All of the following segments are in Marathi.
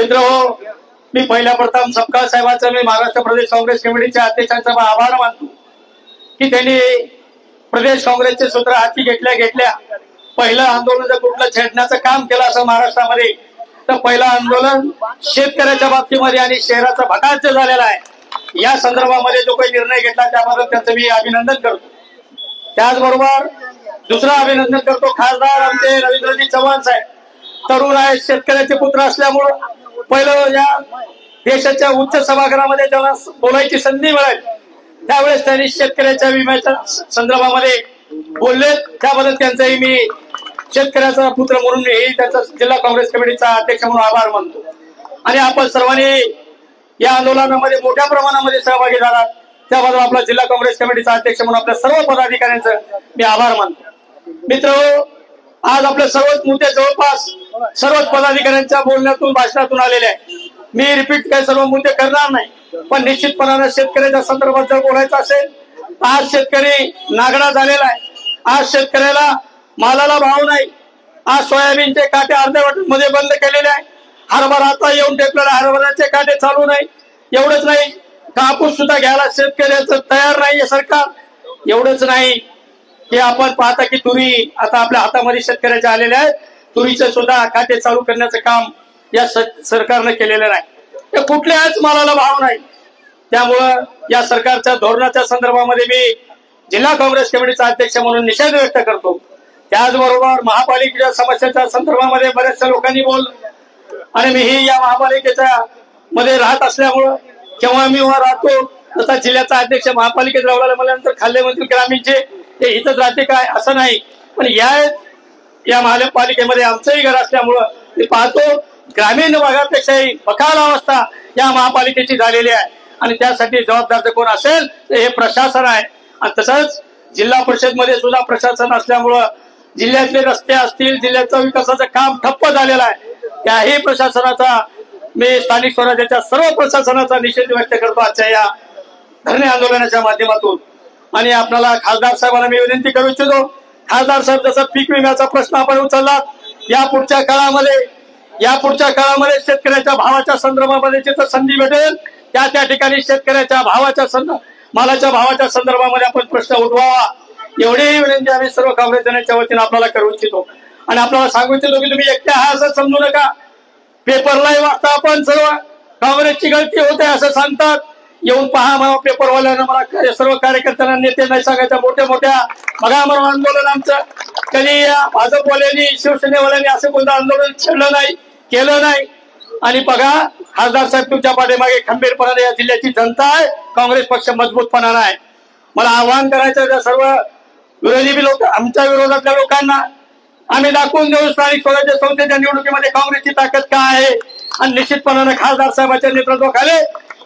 मित्रहो, मी पहिल्या प्रथम सपकाळ साहेबांचा मी महाराष्ट्र प्रदेश काँग्रेस कमिटीच्या अध्यक्षांचा आभार मानतो की त्यांनी प्रदेश काँग्रेसचे सूत्र हाती घेतल्या पहिलं आंदोलन जर कुठलं छेडण्याचं काम केलं असं महाराष्ट्रामध्ये तर पहिलं आंदोलन शेतकऱ्याच्या बाबतीमध्ये आणि शहराचा भकास झालेला आहे। या संदर्भामध्ये जो काही निर्णय घेतला त्याबद्दल त्यांचं मी अभिनंदन करतो। त्याचबरोबर दुसरा अभिनंदन करतो खासदार आमचे रवींद्रजी चव्हाण साहेब, तरुण आहे, शेतकऱ्याचे पुत्र असल्यामुळं पहिलं या देशाच्या उच्च सभागृहामध्ये जेव्हा बोलायची संधी मिळाली त्यावेळेस त्यांनी शेतकऱ्याच्या विम्याच्या संदर्भामध्ये बोलले, त्याबद्दल त्यांचाही मी शेतकऱ्याचा पुत्र म्हणून मी त्यांचा जिल्हा काँग्रेस कमिटीचा अध्यक्ष म्हणून आभार मानतो। आणि आपण सर्वांनी या आंदोलनामध्ये मोठ्या प्रमाणामध्ये सहभागी झालात त्याबद्दल आपला जिल्हा काँग्रेस कमिटीचा अध्यक्ष म्हणून आपल्या सर्व पदाधिकाऱ्यांचं मी आभार मानतो। मित्रहो, आज आपले सर्वच मुद्दे जवळपास सर्वच पदाधिकाऱ्यांच्या बोलण्यातून भाषणातून आलेले आहे। मी रिपीट काही सर्व मुद्दे करणार नाही, पण निश्चितपणाने शेतकऱ्याच्या संदर्भात जर बोलायचं असेल आज शेतकरी नागडा झालेला आहे। आज शेतकऱ्याला मालाला भाव नाही, आज सोयाबीनचे काटे अर्ध्यावट मध्ये बंद केलेले आहे, हरभरा आता येऊन टेकलेला हरभऱ्याचे काटे चालू नाही। एवढंच नाही, कापूस सुद्धा घ्यायला शेतकऱ्याचं तयार नाहीये सरकार। एवढंच नाही की आपण पाहता की तुरी आता आपल्या हातामध्ये शेतकऱ्याच्या आलेल्या आहेत, तुरीचे सुद्धा काटे चालू करण्याचं काम या सरकारने केलेलं नाही। कुठल्याच मालाला भाव नाही, त्यामुळं या सरकारच्या धोरणाच्या संदर्भामध्ये मी जिल्हा काँग्रेस कमिटीचा अध्यक्ष म्हणून निषेध व्यक्त करतो। त्याचबरोबर महापालिकेच्या समस्याच्या संदर्भामध्ये बऱ्याचशा लोकांनी बोललं आणि मीही या महापालिकेच्या मध्ये राहत असल्यामुळं केव्हा मी राहतो तसा जिल्ह्याचा अध्यक्ष महापालिकेत राहिला म्हणल्यानंतर खाल्ले मंत्री ग्रामीणचे ते इथंच राहते काय असं नाही, पण या महापालिकेमध्ये आमचंही घर असल्यामुळं मी पाहतो ग्रामीण भागापेक्षाही बकाल अवस्था या महापालिकेची झालेली आहे आणि त्यासाठी जबाबदार जर कोण असेल तर हे प्रशासन आहे। आणि तसंच जिल्हा परिषद मध्ये सुद्धा प्रशासन असल्यामुळं जिल्ह्यातले रस्ते असतील, जिल्ह्याचं विकासाचं काम ठप्प झालेलं आहे, त्याही प्रशासनाचा मी स्थानिक स्वराज्याच्या सर्व प्रशासनाचा निषेध व्यक्त करतो आजच्या या धरणे आंदोलनाच्या माध्यमातून। आणि आपल्याला खासदार साहेबांना मी विनंती करू इच्छितो, खासदार साहेब जसं पीक विम्याचा प्रश्न आपण उचलला, यापुढच्या काळामध्ये शेतकऱ्याच्या भावाच्या संदर्भामध्ये जिथं संधी भेटेल त्या ठिकाणी शेतकऱ्याच्या मालाच्या भावाच्या संदर्भामध्ये आपण प्रश्न उठवावा, एवढी विनंती आम्ही सर्व काँग्रेस जनांच्या वतीने आपल्याला करू इच्छितो। आणि आपल्याला सांगू इच्छितो की तुम्ही एकटे हा असं समजू नका, पेपरलाही वाचता आपण सर्व काँग्रेसची गळती होते असं सांगतात, येऊन पहा मला पेपरवाल्यांना, मला सर्व कार्यकर्त्यांना, नेते नाही सांगायच्या मोठ्या बघा म्हणून आंदोलन आमचं कधी भाजपवाल्यांनी शिवसेनेवाल्यांनी असं कोणतं आंदोलन छेडलं नाही, केलं नाही। आणि बघा खासदार साहेब तुमच्या पाठीमागे खंबीरपणाने या जिल्ह्याची जनता आहे, काँग्रेस पक्ष मजबूतपणाने आहे। मला आवाहन करायचं सर्व विरोधी लोक आमच्या विरोधातल्या लोकांना आम्ही दाखवून देऊ स्थानिक स्वराज्य संस्थेच्या निवडणुकीमध्ये काँग्रेसची ताकद काय आहे आणि निश्चितपणाने खासदार साहेबांच्या नेतृत्वाखाली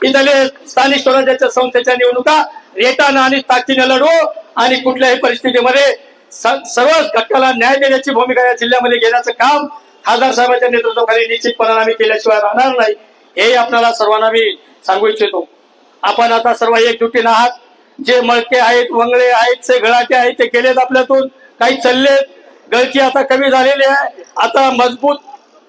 इथले स्थानिक स्वराज्याच्या संस्थेच्या निवडणुका रेटानं आणि ताकदीने लढू आणि कुठल्याही परिस्थितीमध्ये सर्व घटकाला न्याय देण्याची भूमिका या जिल्ह्यामध्ये घेण्याचं काम खासदार साहेबांच्या नेतृत्वाखाली निश्चितपणाने आम्ही केल्याशिवाय राहणार नाही, हे आपल्याला सर्वांना मी सांगू इच्छितो। आपण आता सर्व एकजुटीने आहात, जे मळके आहेत, वंगळे आहेत, जे गळाटे आहेत ते गेलेत आपल्यातून, काही चाललेत, गळती आता कमी झालेली आहे। आता मजबूत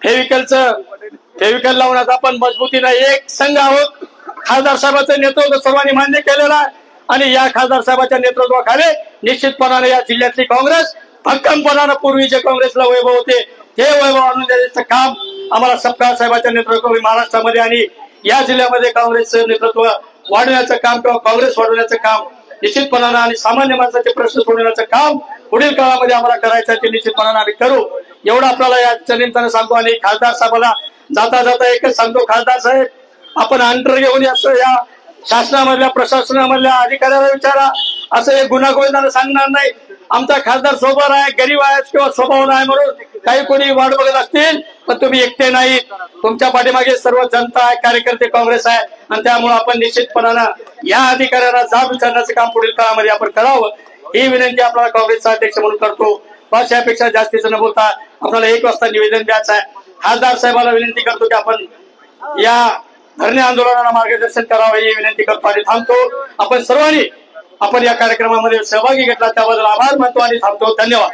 फेविकल लावून आता आपण मजबूतीने एक संघ आहोत। खासदार साहेबांचं नेतृत्व सर्वांनी मान्य केलेलं आहे आणि या खासदार साहेबांच्या नेतृत्वाखाली निश्चितपणाने या जिल्ह्यातली काँग्रेस भक्कमपणाने पूर्वी जे काँग्रेसला वैभव होते हे वैभव आणून देण्याचं काम आम्हाला सपकाळ साहेबांच्या नेतृत्वाखाली महाराष्ट्रामध्ये आणि या जिल्ह्यामध्ये काँग्रेसचं नेतृत्व वाढवण्याचं काम किंवा काँग्रेस वाढवण्याचं काम निश्चितपणाने आणि सामान्य माणसाचे प्रश्न सोडवण्याचं काम पुढील काळामध्ये आम्हाला करायचं आहे ते निश्चितपणाने आम्ही करू, एवढं आपल्याला या निमित्तानं सांगतो। आणि खासदार साहेबांना जाता एकच सांगतो, खासदार साहेब आपण अंतर घेऊन या शासनामधल्या प्रशासनामधल्या अधिकाऱ्याला विचारा, असं एक गुन्हा सांगणार नाही। आमचा खासदार सोबर आहे, गरीब आहे किंवा स्वभाव नाही म्हणून काही कोणी वाट बघत असतील, पण तुम्ही एकटे नाही, तुमच्या पाठीमागे सर्व जनता आहे, कार्यकर्ते काँग्रेस आहे आणि त्यामुळे आपण निश्चितपणानं या अधिकाऱ्यांना जाब विचारण्याचं काम पुढील काळामध्ये आपण करावं, ही विनंती आपल्याला काँग्रेसचा अध्यक्ष म्हणून करतो। बस यापेक्षा जास्तीचं न बोलता आपल्याला 1 वाजता निवेदन द्यायचं आहे। खासदार साहेबांना विनंती करतो की आपण या धरणे आंदोलनाला मार्गदर्शन करावं ही विनंती करतो आणि थांबतो। आपण सर्वांनी या कार्यक्रमामध्ये सहभागी घेतला त्याबद्दल आभार मानतो आणि थांबतो। धन्यवाद।